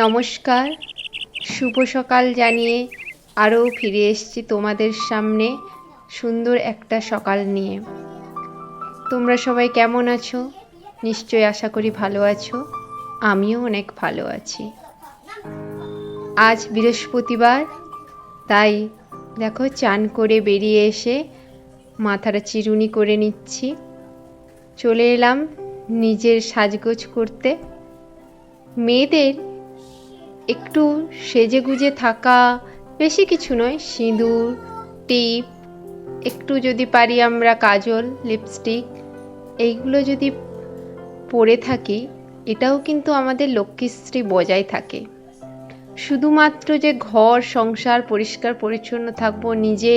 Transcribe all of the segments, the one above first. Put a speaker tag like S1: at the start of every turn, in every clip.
S1: নমস্কার, শুভ সকাল জানিয়ে আরও ফিরে এসেছি তোমাদের সামনে সুন্দর একটা সকাল নিয়ে। তোমরা সবাই কেমন আছো? নিশ্চয়ই আশা করি ভালো আছো। আমিও অনেক ভালো আছি। আজ বৃহস্পতিবার, তাই দেখো চান করে বেরিয়ে এসে মাথাটা চিরুনি করে নিচ্ছি। চলে এলাম নিজের সাজগোজ করতে। মেয়েদের একটু সেজেগুজে থাকা, বেশি কিছু নয়, সিঁদুর, টিপ, একটু যদি পারি আমরা কাজল, লিপস্টিক, এইগুলো যদি পরে থাকি, এটাও কিন্তু আমাদের লক্ষ্মীশ্রী বজায় থাকে। শুধুমাত্র যে ঘর সংসার পরিষ্কার পরিচ্ছন্ন থাকবো, নিজে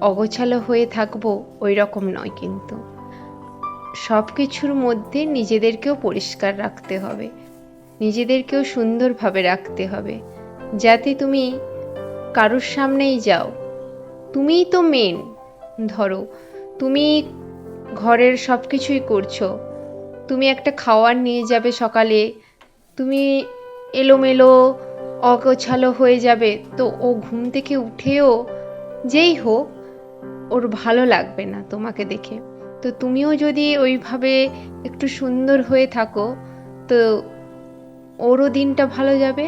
S1: অগোছালো হয়ে থাকবো, ওই রকম নয়। কিন্তু সব কিছুর মধ্যে নিজেদেরকেও পরিষ্কার রাখতে হবে, নিজেদেরকেও সুন্দরভাবে রাখতে হবে, যাতে তুমি কারোর সামনেই যাও, তুমিই তো মেন। ধরো তুমি ঘরের সব কিছুই করছো, তুমি একটা খাওয়ার নিয়ে যাবে সকালে, তুমি এলোমেলো অগোছালো হয়ে যাবে, তো ও ঘুম থেকে উঠেও যেই হোক ওর ভালো লাগবে না তোমাকে দেখে। তো তুমিও যদি ওইভাবে একটু সুন্দর হয়ে থাকো, তো ওরও দিনটা ভালো যাবে,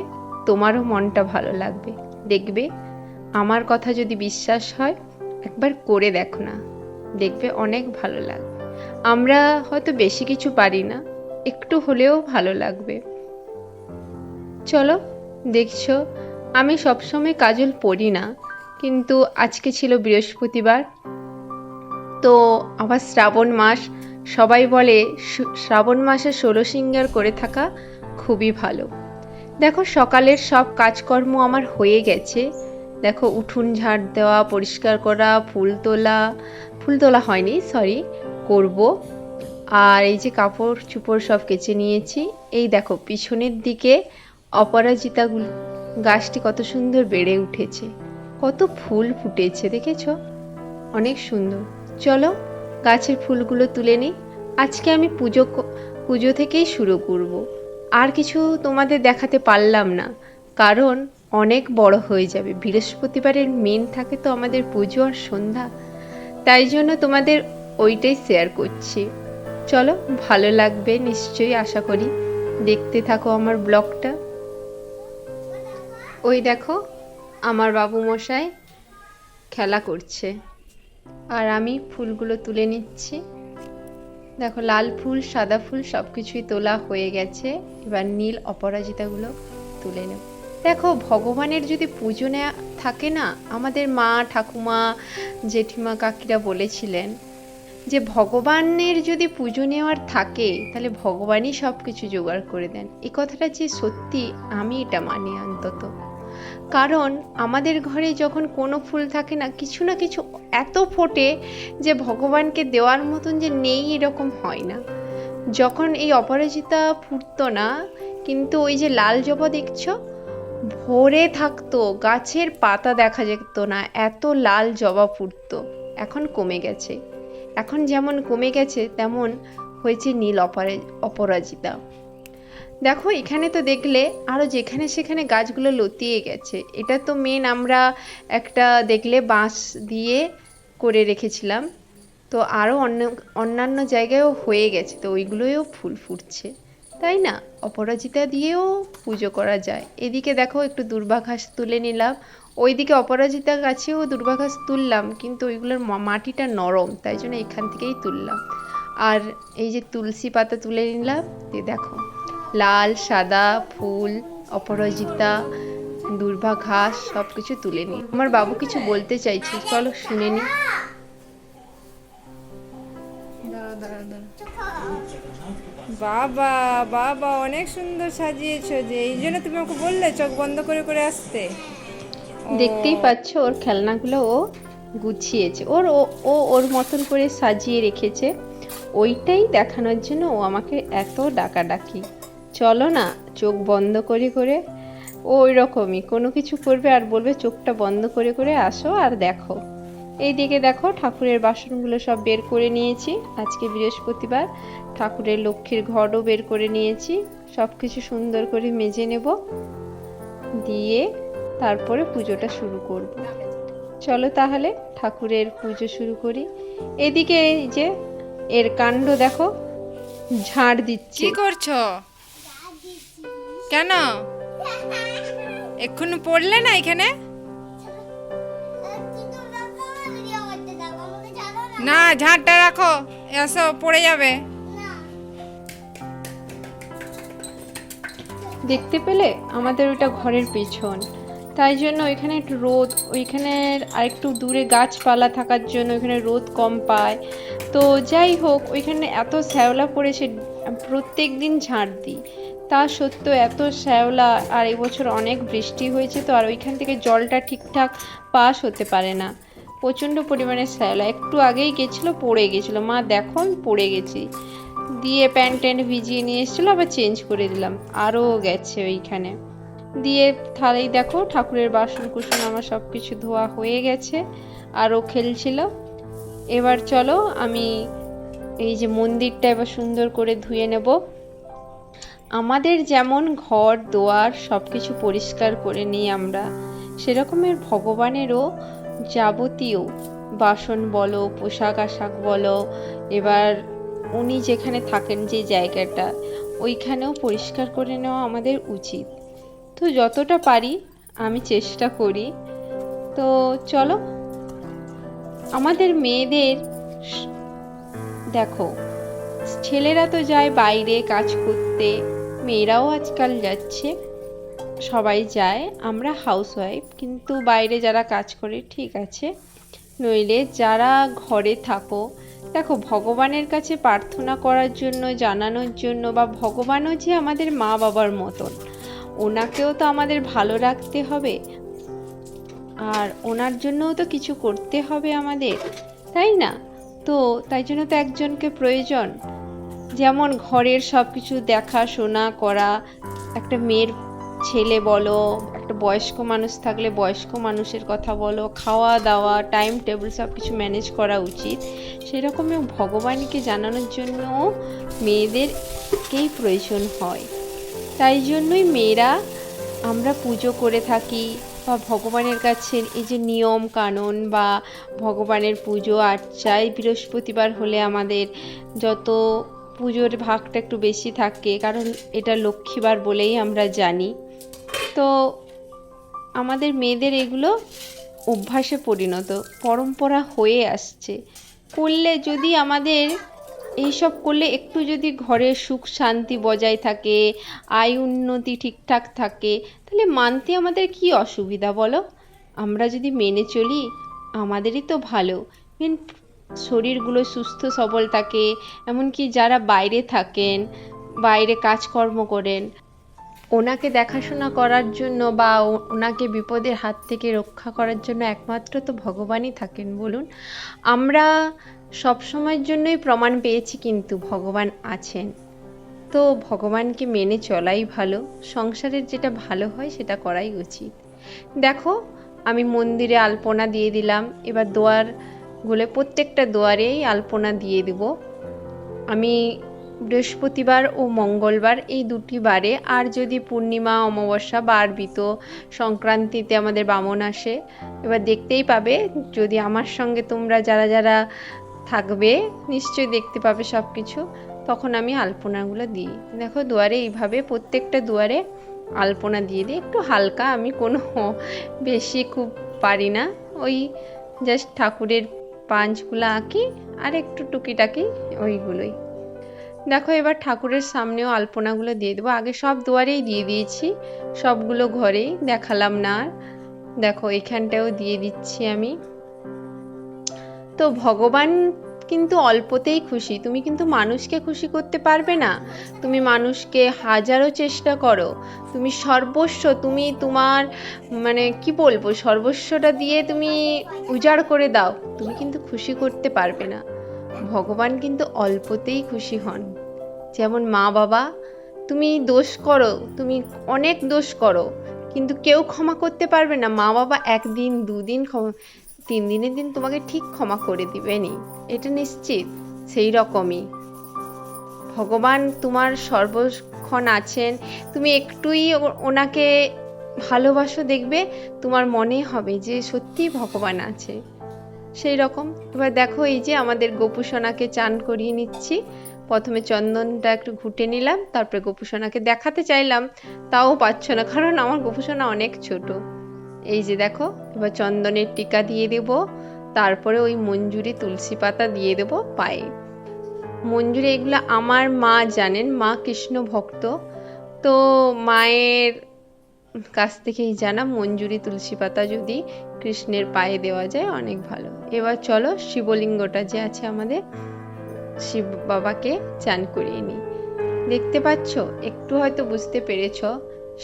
S1: তোমারও মনটা ভালো লাগবে। দেখবে, আমার কথা যদি বিশ্বাস হয় একবার করে দেখো না, দেখবে অনেক ভালো লাগবে। আমরা হয়তো বেশি কিছু পারি না, একটু হলেও ভালো লাগবে। চলো, দেখছো আমি সবসময় কাজল পরি না, কিন্তু আজকে ছিল বৃহস্পতিবার, তো আবার শ্রাবণ মাস। সবাই বলে শ্রাবণ মাসে 16 সিঙ্গার করে থাকা খুবই ভালো। দেখো সকালের সব কাজকর্ম আমার হয়ে গেছে। দেখো উঠোন ঝাড় দেওয়া, পরিষ্কার করা, ফুল তোলা হয়নি, সরি, করব। আর এই যে কাপড় চোপড় সব কেচে নিয়েছি। এই দেখো পিছনের দিকে অপরাজিতা গাছটি কত সুন্দর বেড়ে উঠেছে, কত ফুল ফুটেছে দেখেছো, অনেক সুন্দর। চলো গাছের ফুলগুলো তুলে নিই। আজকে আমি পুজো থেকেই শুরু করব। আর কিছু তোমাদের দেখাতে পারলাম না, কারণ অনেক বড় হয়ে যাবে। বৃহস্পতিবারের মেন থাকে তো আমাদের পুজো আর সন্ধ্যা, তাই জন্য তোমাদের ওইটাই শেয়ার করছি। চলো, ভালো লাগবে নিশ্চয়ই, আশা করি। দেখতে থাকো আমার ব্লগটা। ওই দেখো আমার বাবু মশাই খেলা করছে, আর আমি ফুলগুলো তুলে নিচ্ছি। দেখো লাল ফুল, সাদা ফুল সব কিছুই তোলা হয়ে গেছে। এবার নীল অপরাজিতাগুলো তুলে নেব। দেখো ভগবানের যদি পুজো নেওয়া থাকে না, আমাদের মা ঠাকুমা জেঠিমা কাকিরা বলেছিলেন যে ভগবানের যদি পুজো নেওয়ার থাকে তাহলে ভগবানই সব কিছু জোগাড় করে দেন। এই কথাটা যে সত্যি, আমি এটা মানি অন্তত। কারণ আমাদের ঘরে যখন কোনো ফুল থাকে না, কিছু না কিছু এত ফোটে যে ভগবানকে দেওয়ার মতন যে নেই এরকম হয় না। যখন এই অপরাজিতা ফুটতো না, কিন্তু ওই যে লাল জবা দেখছো ভরে থাকতো, গাছের পাতা দেখা যেত না, এত লাল জবা ফুটতো। এখন কমে গেছে, এখন যেমন কমে গেছে তেমন হয়েছে নীল অপরাজিতা। দেখো এখানে তো দেখলে আরও যেখানে সেখানে গাছগুলো লতিয়ে গেছে। এটা তো মেন, আমরা একটা দেখলে বাঁশ দিয়ে করে রেখেছিলাম, তো আরও অন্যান্য জায়গায়ও হয়ে গেছে, তো ওইগুলোও ফুল ফুটছে, তাই না? অপরাজিতা দিয়েও পুজো করা যায়। এদিকে দেখো একটু দূর্বা ঘাস তুলে নিলাম, ওইদিকে অপরাজিতা গাছেও দূর্বা ঘাস তুললাম, কিন্তু ওইগুলোর মাটিটা নরম, তাই জন্য এখান থেকেই তুললাম। আর এই যে তুলসী পাতা তুলে নিলাম, দেখো লাল সাদা ফুল, অপরাজিতা, দূর্বা ঘাস সব কিছু তুলে নিই। আমার বাবু কিছু বলতে চাইছে, চলো শুনে নি।
S2: বাবা বাবা, অনেক সুন্দর সাজিয়েছো, যে এই জন্য তুমি আমাকে বললে চোখ বন্ধ করে করে আসতে।
S1: দেখতেই পাচ্ছ ওর খেলনাগুলো ও গুছিয়েছে, ওর মতন করে সাজিয়ে রেখেছে। ওইটাই দেখানোর জন্য ও আমাকে এত ডাকাডাকি। চলো না, চোখ বন্ধ করে করে ও ওই রকমই কোনো কিছু করবে আর বলবে চোখটা বন্ধ করে করে আসো আর দেখো। এইদিকে দেখো ঠাকুরের বাসনগুলো সব বের করে নিয়েছি। আজকে বৃহস্পতিবার, ঠাকুরের লক্ষ্মীর ঘরও বের করে নিয়েছি। সব কিছু সুন্দর করে মেজে নেব। দিয়ে তারপরে পুজোটা শুরু করব। চলো তাহলে ঠাকুরের পুজো শুরু করি। এদিকে এই যে এর কাণ্ড দেখো, ঝাড় দিচ্ছে।
S2: কি করছো? কেন এক্ষুনি পড়লে না এখানে? না, ঝাড়টা রাখো, এসো পড়ে যাবে।
S1: দেখতে পেলে আমাদের ওইটা ঘরের পেছন, তাই জন্য ওইখানে একটু রোদ, ওইখানে আরেকটু দূরে গাছপালা থাকার জন্য ওইখানে রোদ কম পায়। তো যাই হোক, ওইখানে এত শ্যাওলা পড়েছে, প্রত্যেক দিন ঝাড় দিই, তা সত্ত্বেও এত শ্যাওলা। আর এবছর অনেক বৃষ্টি হয়েছে তো, আর ওইখান থেকে জলটা ঠিকঠাক পাস হতে পারে না, প্রচণ্ড পরিমাণে শ্যাওলা। একটু আগেই গেছিলো, পড়ে গেছিলো, মা দেখো আমি পড়ে গেছি, দিয়ে প্যান্ট ট্যান্ট ভিজিয়ে নিয়ে এসেছিলো, আবার চেঞ্জ করে দিলাম, আরও গেছে ওইখানে। দিয়ে থালেই দেখো ঠাকুরের বাসন কুসন আমার সব কিছু ধোয়া হয়ে গেছে, আরও খেলছিল। এবার চলো আমি এই যে মন্দিরটা এবার সুন্দর করে ধুয়ে নেব। আমাদের যেমন ঘর দুয়ার সব কিছু পরিষ্কার করে নিই আমরা, সেরকমের ভগবানেরও যাবতীয় বাসন বলো, পোশাক আশাক বলো, এবার উনি যেখানে থাকেন যে জায়গাটা, ওইখানেও পরিষ্কার করে নেওয়া আমাদের উচিত। তো যতটা পারি আমি চেষ্টা করি। তো চলো, আমাদের মেয়েদের দেখো, ছেলেরা তো যায় বাইরে কাজ করতে, মেয়েরাও আজকাল যাচ্ছে, সবাই যায়, আমরা হাউসওয়াইফ, কিন্তু বাইরে যারা কাজ করে ঠিক আছে, নইলে যারা ঘরে থাকো, দেখো ভগবানের কাছে প্রার্থনা করার জন্য, জানানোর জন্য, বা ভগবানও যে আমাদের মা বাবার মতন, ওনাকেও তো আমাদের ভালো রাখতে হবে, আর ওনার জন্যও তো কিছু করতে হবে আমাদের, তাই না? তো তাই জন্য তো একজনকে প্রয়োজন, যেমন ঘরের সব কিছু দেখাশোনা করা, একটা মেয়ের ছেলে বলো, একটা বয়স্ক মানুষ থাকলে বয়স্ক মানুষের কথা বলো, খাওয়া দাওয়া টাইম টেবিল সব কিছু ম্যানেজ করা উচিত। সেরকমই ভগবানকে জানানোর জন্য মেয়েদেরকেই প্রয়োজন হয়। তাই জন্যই মেয়েরা আমরা পুজো করে থাকি, বা ভগবানের কাছে এই যে নিয়ম কানুন, বা ভগবানের পুজো আর্চায় বৃহস্পতিবার হলে আমাদের যত পুজোর ভাগটা একটু বেশি থাকে, কারণ এটা লক্ষ্মীবার বলেই আমরা জানি। তো আমাদের মেয়েদের এগুলো অভ্যাসে পরিণত, পরম্পরা হয়ে আসছে। করলে যদি আমাদের এইসব করলে একটু যদি ঘরে সুখ শান্তি বজায় থাকে, আয় উন্নতি ঠিকঠাক থাকে, তাহলে মানতে আমাদের কি অসুবিধা বলো? আমরা যদি মেনে চলি আমাদেরই তো ভালো, মেন শরীরগুলো সুস্থ সবল থাকে। এমনকি যারা বাইরে থাকেন, বাইরে কাজকর্ম করেন, ওনাকে দেখাশোনা করার জন্য বা ওনাকে বিপদের হাত থেকে রক্ষা করার জন্য একমাত্র তো ভগবানই থাকেন, বলুন। আমরা সব সময়ের জন্যই প্রমাণ পেয়েছি কিন্তু ভগবান আছেন। তো ভগবানকে মেনে চলাই ভালো, সংসারের যেটা ভালো হয় সেটা করাই উচিত। দেখো আমি মন্দিরে আলপনা দিয়ে দিলাম, এবার দুয়ারগুলো প্রত্যেকটা দুয়ারেই আলপনা দিয়ে দেব আমি। বৃহস্পতিবার ও মঙ্গলবার এই দুটি বারে, আর যদি পূর্ণিমা অমাবস্যা বারবিত সংক্রান্তিতে আমাদের বামন আসে, এবার দেখতেই পাবে, যদি আমার সঙ্গে তোমরা যারা যারা থাকবে নিশ্চয়ই দেখতে পাবে সব কিছু, তখন আমি আলপনাগুলো দিই। দেখো দুয়ারে এইভাবে প্রত্যেকটা দুয়ারে আলপনা দিয়ে দিই, একটু হালকা, আমি কোনো বেশি খুব পারি না, ওই জাস্ট ঠাকুরের পাঁচগুলো আঁকি আর একটু টুকিটাকি ওইগুলোই। দেখো এবার ঠাকুরের সামনেও আলপনাগুলো দিয়ে দেবো, আগে সব দুয়ারেই দিয়ে দিয়েছি, সবগুলো ঘরেই দেখালাম না আর। দেখো এখানটাও দিয়ে দিচ্ছি আমি। তো ভগবান কিন্তু অল্পতেই খুশি, তুমি কিন্তু মানুষকে খুশি করতে পারবে না, তুমি মানুষকে হাজারো চেষ্টা করো, তুমি সর্বস্ব, তুমি তোমার মানে কি বলবো, সর্বস্বটা দিয়ে তুমি উজাড় করে দাও, তুমি কিন্তু খুশি করতে পারবে না। ভগবান কিন্তু অল্পতেই খুশি হন। যেমন মা বাবা, তুমি দোষ করো, তুমি অনেক দোষ করো, কিন্তু কেউ ক্ষমা করতে পারবে না। মা বাবা একদিন দুদিন তিন দিনের দিন তোমাকে ঠিক ক্ষমা করে দিবেনি, এটা নিশ্চিত। সেই রকমই ভগবান তোমার সর্বক্ষণ আছেন, তুমি একটুই ওনাকে ভালোবাসো দেখবে তোমার মনে হবে যে সত্যিই ভগবান আছে সেই রকম। এবার দেখো এই যে আমাদের গোপুসোনাকে চান করিয়ে নিচ্ছি। প্রথমে চন্দনটা একটু ঘুটে নিলাম, তারপরে গোপুসোনাকে দেখাতে চাইলাম, তাও পাচ্ছ না কারণ আমার গোপুসোনা অনেক ছোট। এই যে দেখো এবার চন্দনের টিকা দিয়ে দেব, তারপরে ওই মঞ্জুরি তুলসী পাতা দিয়ে দেব পায়ে। মঞ্জুরি এগুলো আমার মা জানেন, মা কৃষ্ণ ভক্ত, তো মায়ের কাছ থেকেই জানা মঞ্জুরি তুলসী পাতা যদি কৃষ্ণের পায়ে দেওয়া যায় অনেক ভালো। এবার চলো শিবলিঙ্গটা যে আছে আমাদের, শিব বাবাকে চান করিয়ে নিই। দেখতে পাচ্ছ, একটু হয়তো বুঝতে পেরেছ,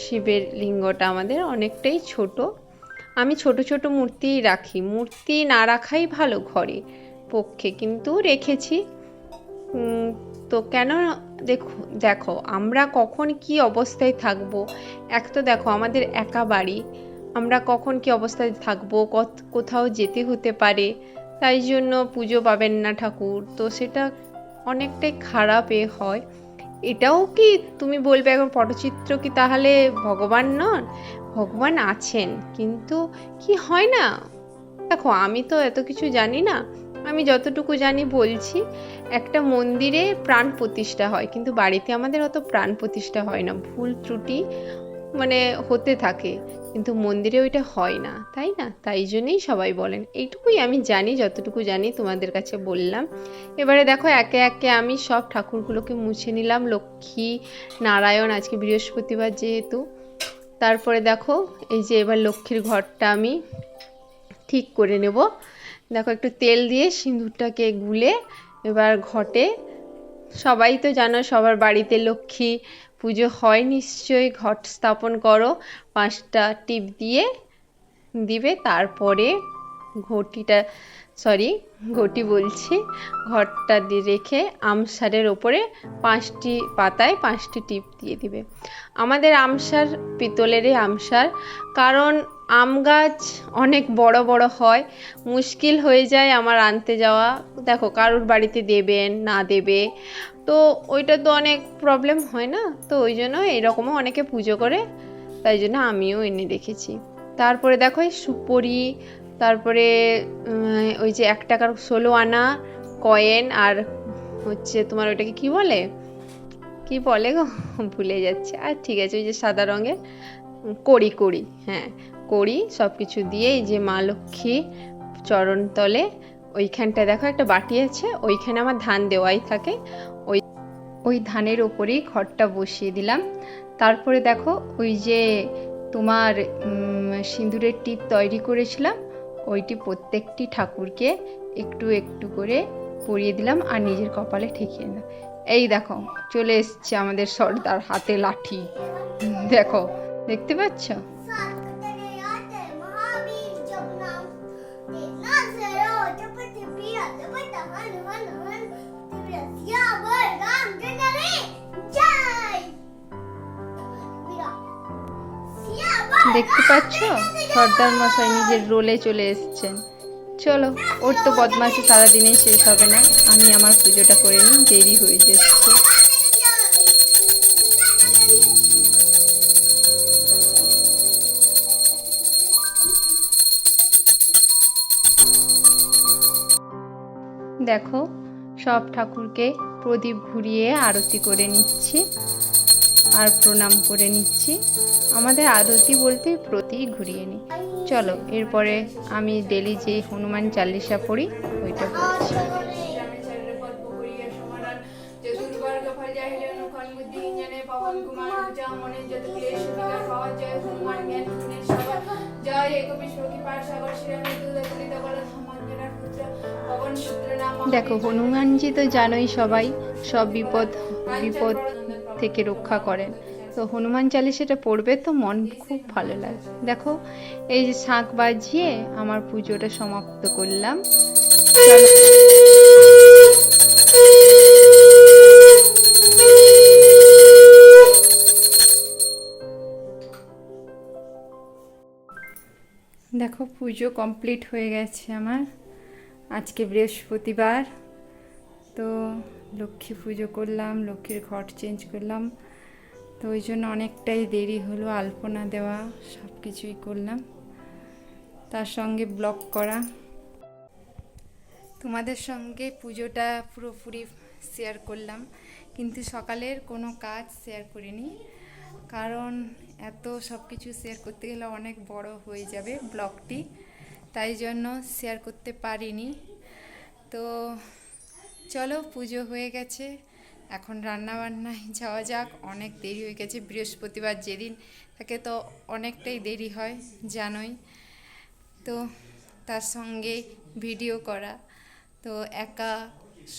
S1: শিবের লিঙ্গটা আমাদের অনেকটাই ছোট। আমি ছোট ছোট মূর্তিই রাখি, মূর্তি না রাখাই ভালো ঘরে পক্ষে, কিন্তু রেখেছি। তো কেন, দেখো দেখো আমরা কখন কি অবস্থায় থাকবো। এক তো দেখো আমাদের একা বাড়ি, আমরা কখন কি অবস্থায় থাকবো, কোথাও যেতে হতে পারে, তাই জন্য পুজো পাবেন না ঠাকুর, তো সেটা অনেকটাই খারাপ হয়। এটাও কি তুমি বলবে এখন পটচিত্র কি তাহলে ভগবান নন? ভগবান আছেন, কিন্তু কি হয় না, দেখো আমি তো এত কিছু জানি না, আমি যতটুকু জানি বলছি। একটা মন্দিরে প্রাণ প্রতিষ্ঠা হয়, কিন্তু বাড়িতে আমাদের অত প্রাণ প্রতিষ্ঠা হয় না, ভুল ত্রুটি মানে হতে থাকে, কিন্তু মন্দিরে ওইটা হয় না, তাই না? তাই জন্যই সবাই বলেন, এইটুকুই আমি জানি, যতটুকু জানি তোমাদের কাছে বললাম। এবারে দেখো একে একে আমি সব ঠাকুরগুলোকে মুছে নিলাম, লক্ষ্মী নারায়ণ, আজকে বৃহস্পতিবার যেহেতু। তারপরে দেখো এই যে এবার লক্ষ্মীর ঘরটা আমি ঠিক করে নেব। দেখো একটু তেল দিয়ে সিঁদুরটাকে গুলে এবার ঘটে, সবাই তো জানো সবার বাড়িতে লক্ষ্মী পুজো হয়, নিশ্চয়ই ঘট স্থাপন করো, 5টা টিপ দিয়ে দিবে, তারপরে ঘটিটা, সরি ঘটি বলছি, ঘরটা দিয়ে রেখে আমসারের ওপরে 5টি পাতায় 5টি টিপ দিয়ে দিবে। আমাদের আমসার পিতলেরই আমসার, কারণ আম গাছ অনেক বড় বড় হয়, মুশকিল হয়ে যায় আমার আনতে যাওয়া, দেখো কারোর বাড়িতে দেবেন না দেবে, তো ওইটা তো অনেক প্রবলেম হয় না, তো ওই জন্য এরকমও অনেকে পুজো করে, তাই জন্য আমিও এনে রেখেছি। তারপরে দেখো এই সুপরি, তারপরে ওই যে 1 টাকার 16 আনা কয়েন, আর হচ্ছে তোমার ওইটাকে কি বলে, কি বলে গো ভুলে যাচ্ছে, আর ঠিক আছে ওই যে সাদা রঙের কড়ি, কড়ি, হ্যাঁ কড়ি, সব কিছু দিয়ে এই যে মা লক্ষ্মী চরণতলে ওইখানটায় দেখো একটা বাটি আছে, ওইখানে আমার ধান দেওয়াই থাকে, ওই ধানের ওপরেই ঘরটা বসিয়ে দিলাম। তারপরে দেখো ওই যে তোমার সিঁদুরের টিপ তৈরি করেছিলাম, ওইটি প্রত্যেকটি ঠাকুরকে একটু একটু করে পরিয়ে দিলাম আর নিজের কপালে ঠেকিয়ে দিলাম। এই দেখো চলে এসছে আমাদের সর্দার, হাতে লাঠি, দেখো দেখতে পাচ্ছ। দেখতে পাচ্ছ সর্দার মশাই নিজের রোলে চলে এসছেন। চলো, ওর তো বদমাশি সারাদিনেই শেষ হবে না, আমি আমার পুজোটা করে নিই, দেরি হয়ে যাচ্ছে। দেখো সব ঠাকুরকে প্রদীপ ঘুরিয়ে আরতি করে নিচ্ছি আর প্রণাম করে নিচ্ছি। আমাদের আরতি বলতে প্রতীক ঘুরিয়ে নিই। চলো এরপরে আমি ডেলি যে হনুমান চালিসা পড়ি ওইটা পড়ছি। দেখো হনুমানজি তো জানোই সবাই, সব বিপদ বিপদ থেকে রক্ষা করেন, তো হনুমান চালিসাটা পড়বে তো মন খুব ভালো লাগে। দেখো এই যে শাঁখ বাজিয়ে আমার পুজোটা সমাপ্ত করলাম। দেখো পুজো কমপ্লিট হয়ে গেছে আমার, আজকে বৃহস্পতিবার, তো লক্ষ্মী পুজো করলাম, লক্ষ্মীর ঘট চেঞ্জ করলাম, তো
S2: ওই জন্য অনেকটাই দেরি হলো, আলপনা দেওয়া সব কিছুই করলাম, তার সঙ্গে ব্লগ করা। তোমাদের সঙ্গে পুজোটা পুরোপুরি শেয়ার করলাম, কিন্তু সকালের কোনো কাজ শেয়ার করিনি, কারণ এত সব কিছু শেয়ার করতে গেলে অনেক বড় হয়ে যাবে ব্লগটি, তাই জন্য শেয়ার করতে পারিনি। তো চলো, পুজো হয়ে গেছে, এখন রান্নাবান্নায় যাওয়া যাক। অনেক দেরি হয়ে গেছে, বৃহস্পতিবার যেদিন থাকে তো অনেকটাই দেরি হয় জানোই তো, তার সঙ্গে ভিডিও করা, তো একা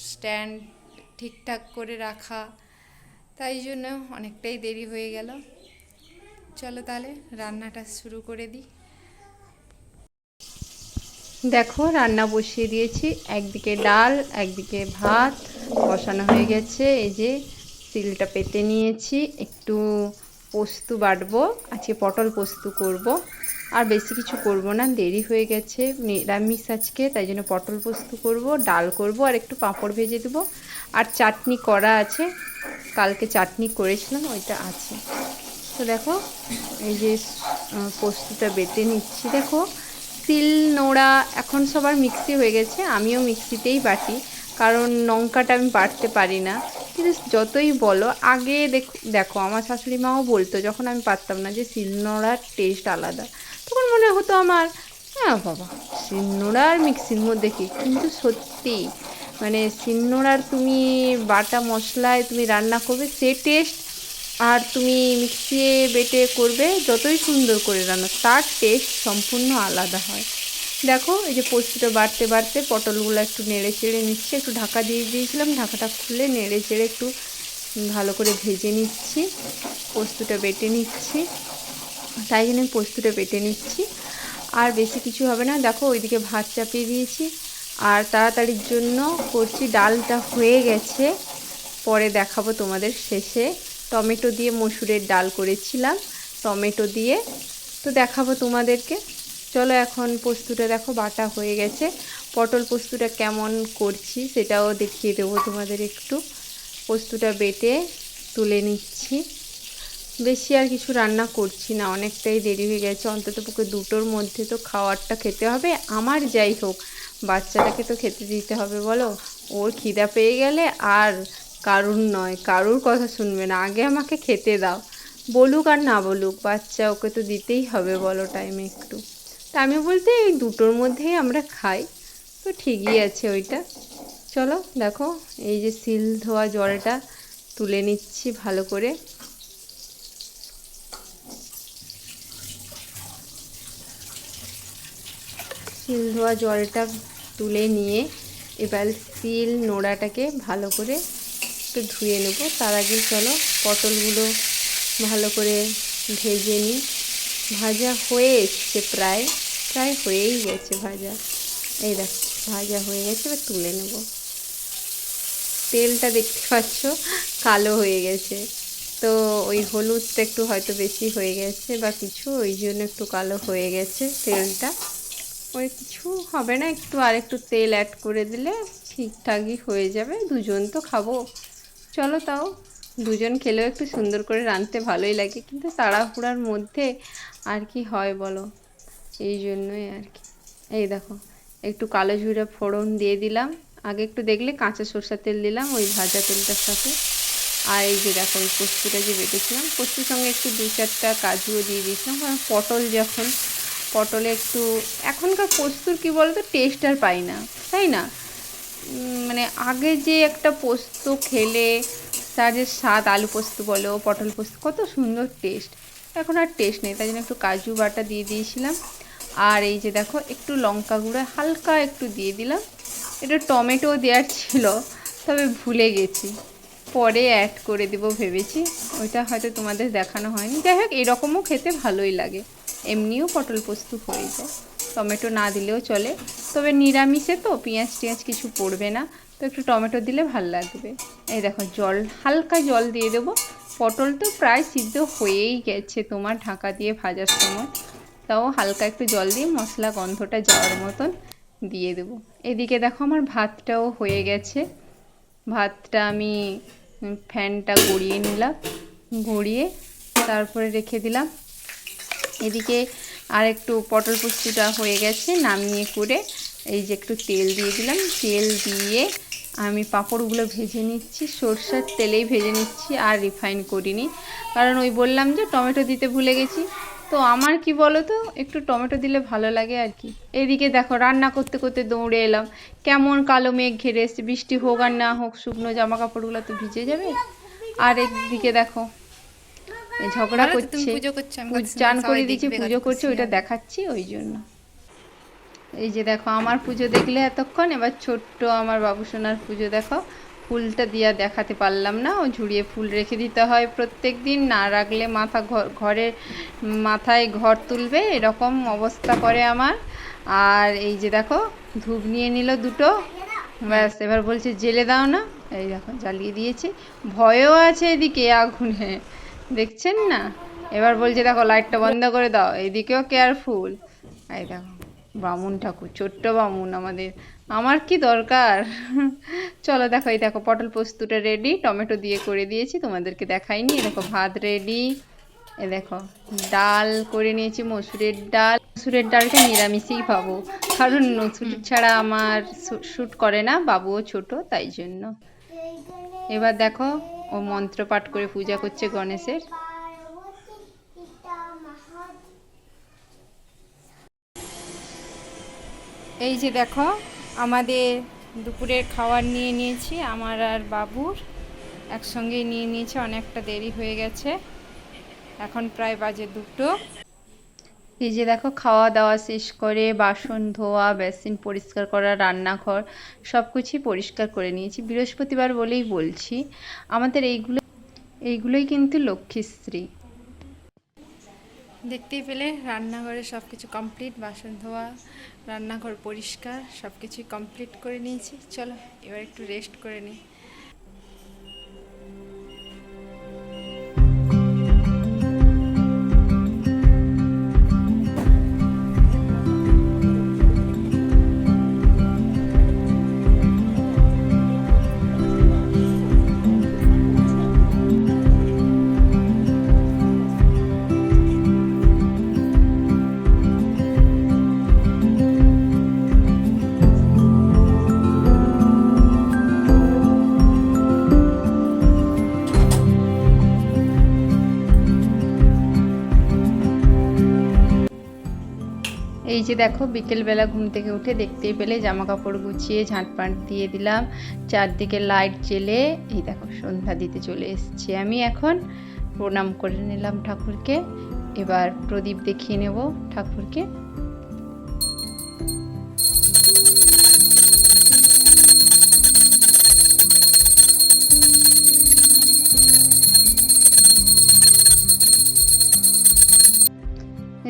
S2: স্ট্যান্ড ঠিকঠাক করে রাখা, তাই জন্য অনেকটাই দেরি হয়ে গেল। চলো তাহলে রান্নাটা শুরু করে দিই।
S1: দেখো রান্না বসিয়ে দিয়েছি, একদিকে ডাল একদিকে ভাত বসানো হয়ে গেছে। এই যে তিলটা পেতে নিয়েছি, একটু পোস্ত বাটবো, আজকে পটল পোস্ত করব, আর বেশি কিছু করব না, দেরি হয়ে গেছে, নিরামিষ আজকে, তাই জন্য পটল পোস্ত করব, ডাল করব, আর একটু পাঁপড় ভেজে দেবো, আর চাটনি করা আছে, কালকে চাটনি করেছিলাম ওইটা আছে। তো দেখো এই যে পোস্তটা বেটে নিচ্ছি। দেখো শিল নোড়া এখন সবার মিক্সি হয়ে গেছে, আমিও মিক্সিতেই বাটি, কারণ লঙ্কাটা আমি বাটতে পারি না। কিন্তু যতই বলো, আগে দেখো আমার শাশুড়ি মাও বলতো যখন আমি পারতাম না, যে শিল নোড়ার টেস্ট আলাদা। তখন মনে হতো আমার, হ্যাঁ বাবা, শিল নোড়া আর মিক্সির মধ্যে কি, কিন্তু সত্যি মানে শিল নোড়ার তুমি বাটা মশলায় তুমি রান্না করবে সে টেস্ট, আর তুমি মিক্সিয়ে বেটে করবে যতই সুন্দর করে রান্না, তার টেস্ট সম্পূর্ণ আলাদা হয়। দেখো এই যে পোস্তটা বাড়তে বাড়তে পটলগুলো একটু নেড়ে চেড়ে নিচ্ছে, একটু ঢাকা দিয়ে দিয়েছিলাম, ঢাকাটা খুলে নেড়ে চেড়ে একটু ভালো করে ভেজে নিচ্ছি, পোস্তটা বেটে নিচ্ছি, তাই জন্য পোস্তটা বেটে নিচ্ছি, আর বেশি কিছু হবে না। দেখো ওইদিকে ভাত চাপিয়ে দিয়েছি, আর তাড়াতাড়ির জন্য করছি, ডালটা হয়ে গেছে, পরে দেখাবো তোমাদের শেষে। টমেটো দিয়ে মসুরের ডাল করেছিলাম, টমেটো দিয়ে, তো দেখাবো তোমাদেরকে। চলো এখন পোস্তটা দেখো বাটা হয়ে গেছে, পটল পোস্তটা কেমন করছি সেটাও দেখিয়ে দেবো তোমাদের একটু। পোস্তটা বেটে তুলে নিচ্ছি, বেশি আর কিছু রান্না করছি না, অনেকটাই দেরি হয়ে গেছে, অন্ততপক্ষে 2টোর মধ্যে তো খাওয়ারটা খেতে হবে আমার, যাই হোক বাচ্চাটাকে তো খেতে দিতে হবে বলো, ওর খিদা পেয়ে গেলে আর কারুর নয়, কারুর কথা শুনবে না, আগে আমাকে খেতে দাও, বলুক আর না বলুক, বাচ্চা, ওকে তো দিতেই হবে বলো টাইমে একটু। তা আমি বলতে এই 2টোর মধ্যেই আমরা খাই, তো ঠিকই আছে ওইটা। চলো দেখো এই যে শিল ধোয়া জলটা তুলে নিচ্ছি ভালো করে, শিল ধোয়া জলটা তুলে নিয়ে এবার শিল নোড়াটাকে ভালো করে একটু ধুয়ে নেব। তার আগে চলো পটলগুলো ভালো করে ভেজে নিই, ভাজা হয়ে এসছে, প্রায় প্রায় হয়েই গেছে ভাজা, এই দেখো ভাজা হয়ে গেছে, এবার তুলে নেব। তেলটা দেখতে পাচ্ছ কালো হয়ে গেছে, তো ওই হলুদটা একটু হয়তো বেশি হয়ে গেছে বা কিছু, ওই জন্য একটু কালো হয়ে গেছে তেলটা, ওই কিছু হবে না, একটু আর একটু তেল অ্যাড করে দিলে ঠিকঠাকই হয়ে যাবে, দুজন তো খাবো। চলো তাও দুজন খেলেও একটু সুন্দর করে রাঁধতে ভালোই লাগে, কিন্তু তাড়াহুড়ার মধ্যে আর কি হয় বলো, এই জন্যই আর কি। এই দেখো একটু কালো জিরে ফোড়ন দিয়ে দিলাম, আগে একটু দেখলে কাঁচা সরষের তেল দিলাম ওই ভাজা তেলটার সাথে, আর এই যে দেখো ওই পোস্তটা যে বেটেছিলাম, পোস্তের সঙ্গে একটু 2-4টা কাজুও দিয়ে দিয়েছিলাম, কারণ পটল যখন, পটলে একটু, এখনকার পোস্তর কী বলতো টেস্ট আর পাই না, তাই না? মানে আগে যে একটা পোস্ত খেলে তার যে স্বাদ, আলু পোস্ত বলো পটল পোস্ত, কত সুন্দর টেস্ট, এখন আর টেস্ট নেই, তাই জন্য একটু কাজু বাটা দিয়ে দিয়েছিলাম, আর এই যে দেখো একটু লঙ্কা গুঁড়ো হালকা একটু দিয়ে দিলাম, একটু টমেটো দেওয়ার ছিল তবে ভুলে গেছি, পরে অ্যাড করে দেবো ভেবেছি, ওইটা হয়তো তোমাদের দেখানো হয়নি। যাই হোক এরকমও খেতে ভালোই লাগে, এমনিও পটল পোস্ত হয়ে যায়, টমেটো না দিলেও চলে, তবে নিরামিষে তো পেঁয়াজ টিয়াজ কিছু পড়বে না, তো একটু টমেটো দিলে ভাল লাগবে। এই দেখো জল, হালকা জল দিয়ে দেবো, পটল তো প্রায় সিদ্ধ হয়েই গেছে তোমার ঢাকা দিয়ে ভাজার সময়, তাও হালকা একটু জল দিয়ে মশলা গন্ধটা যাওয়ার মতন দিয়ে দেবো। এদিকে দেখো আমার ভাতটাও হয়ে গেছে, ভাতটা আমি ফ্যানটা গড়িয়ে নিলাম, গড়িয়ে তারপরে রেখে দিলাম। এদিকে আর একটু পটল পোস্তটা হয়ে গেছে, নামিয়ে করে এই যে একটু তেল দিয়ে দিলাম। তেল দিয়ে আমি পাঁপড়গুলো ভেজে নিচ্ছি, সরষের তেলেই ভেজে নিচ্ছি, আর রিফাইন করিনি, কারণ ওই বললাম যে টমেটো দিতে ভুলে গেছি। তো আমার কি বলো তো, একটু টমেটো দিলে ভালো লাগে আর কি। এদিকে দেখো রান্না করতে করতে দৌড়ে এলাম, কেমন কালো মেঘ ঘিরে এসছে, বৃষ্টি হোক আর না হোক শুকনো জামা কাপড়গুলো তো ভিজে যাবে। আর একদিকে দেখো ঝগড়া করছে, চান করে দিয়েছি, পুজো করছে, ওইটা দেখাচ্ছি ওই জন্য। এই যে দেখো আমার পুজো দেখলে এতক্ষণ, এবার ছোট্ট আমার বাবুসোনার পুজো দেখো। ফুলটা দিয়া দেখাতে পারলাম না, ও ঝুড়িয়ে ফুল রেখে দিতে হয় প্রত্যেক দিন, না রাখলে মাথা ঘরের মাথায় ঘর তুলবে, এরকম অবস্থা করে আমার। আর এই যে দেখো ধূপ নিয়ে নিল দুটো, ব্যাস এবার বলছে জেলে দাও না, এই দেখো জ্বালিয়ে দিয়েছি। ভয়ও আছে এদিকে আগুনে, দেখছেন না। এবার বলছে দেখো লাইটটা বন্ধ করে দাও, এইদিকেও কেয়ারফুল। এই দেখো বামুন ঠাকুর, ছোট্ট বামুন আমাদের, আমার কি দরকার। চলো দেখো, এই দেখো পটল পোস্তটা রেডি, টমেটো দিয়ে করে দিয়েছি, তোমাদেরকে দেখাইনি। দেখো ভাত রেডি, এ দেখো ডাল করে নিয়েছি, মসুরের ডাল। মসুরের ডালটা নিরামিষেই পাবো, কারণ মসুর ছাড়া আমার শ্যুট করে না, বাবুও ছোট তাই জন্য। এবার দেখো ও মন্ত্র পাঠ করে পূজা করছে গণেশের। এই যে দেখো আমাদের দুপুরের খাবার নিয়ে নিয়েছি, আমার আর বাবুর একসঙ্গেই নিয়ে নিয়েছি, অনেকটা দেরি হয়ে গেছে, এখন প্রায় বাজে 2টো। এই যে দেখো খাওয়া দাওয়া শেষ করে বাসন ধোয়া, বেসিন পরিষ্কার করা, রান্নাঘর সব কিছুই পরিষ্কার করে নিয়েছি। বৃহস্পতিবার বলেই বলছি, আমাদের এইগুলোই কিন্তু লক্ষ্মীশ্রী।
S2: দেখতেই পেলে রান্নাঘরে সব কিছু কমপ্লিট, বাসন ধোয়া, রান্নাঘর পরিষ্কার, সব কিছুই কমপ্লিট করে নিয়েছি। চলো এবার একটু রেস্ট করে নিই।
S1: এই যে দেখো বিকেলবেলা ঘুম থেকে উঠে দেখতেই পেলে জামা কাপড় গুছিয়ে ঝাঁটপাট দিয়ে দিলাম, চারদিকে লাইট জ্বেলে এই দেখো সন্ধ্যা দিতে চলে এসেছি। আমি এখন প্রণাম করে নিলাম ঠাকুরকে, এবার প্রদীপ দেখিয়ে নেব ঠাকুরকে।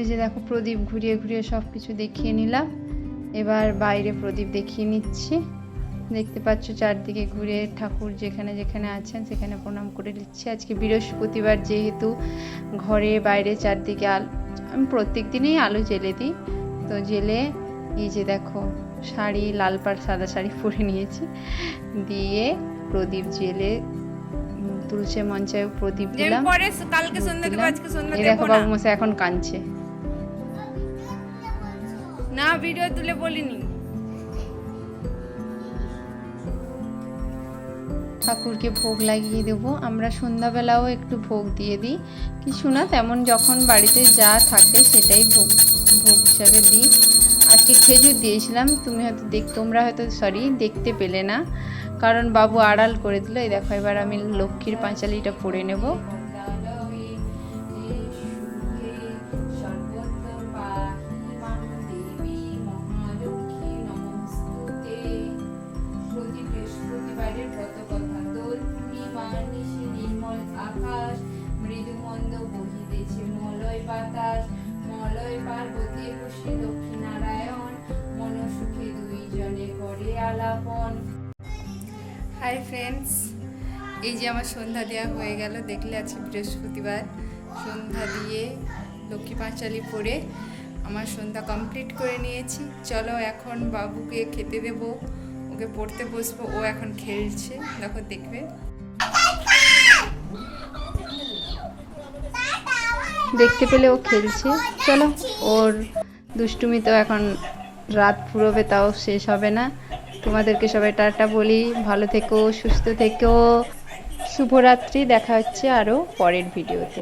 S1: এই যে দেখো প্রদীপ ঘুরিয়ে ঘুরিয়ে সব কিছু দেখিয়ে নিলাম, এবার বাইরে প্রদীপ দেখিয়ে নিচ্ছি। দেখতে পাচ্ছ চারদিকে ঘুরে ঠাকুর যেখানে যেখানে আছেন সেখানে প্রণাম করে নিচ্ছি। আজকে বৃহস্পতিবার যেহেতু ঘরে বাইরে চারদিকে আমি প্রত্যেক দিনেই আলো জ্বেলে দিই, তো জ্বেলে এই যে দেখো শাড়ি, লাল পাড় সাদা শাড়ি পরে নিয়েছি, দিয়ে প্রদীপ জ্বেলে তুলসী মঞ্চায় প্রদীপ দিলাম। এই দেখো বাবু মশাই এখন কাঁদছে
S2: না, ভিডিও তুলে বলিনি।
S1: ঠাকুরকে ভোগ লাগিয়ে দেবো। আমরা সন্ধ্যাবেলাও একটু ভোগ দিয়ে দিই, কিছু না তেমন, যখন বাড়িতে যা থাকে সেটাই ভোগ হিসাবে দিই। আজকে খেজুর দিয়েছিলাম, তোমরা হয়তো দেখতে পেলে না, কারণ বাবু আড়াল করে দিল। এই দেখো এবার আমি লক্ষ্মীর পাঁচালিটা পড়ে নেব।
S2: হাই ফ্রেন্ডস, এই যে আমার সন্ধ্যা দেওয়া হয়ে গেল। দেখলে আজকে বৃহস্পতিবার, সন্ধ্যা দিয়ে লক্ষ্মী পাঁচালি পড়ে আমার সন্ধ্যা কমপ্লিট করে নিয়েছি। চলো এখন বাবুকে খেতে দেব, ওকে পড়তে বসবো, ও এখন খেলছে, দেখো দেখবে।
S1: দেখতে পেলে ও খেলছে। চলো, ওর দুষ্টুমি তো এখন রাত ফুরোবে তাও শেষ হবে না। তোমাদেরকে সবাই টাটা বলি, ভালো থেকো, সুস্থ থেকো, শুভরাত্রি। দেখা হচ্ছে আরও পরের ভিডিওতে।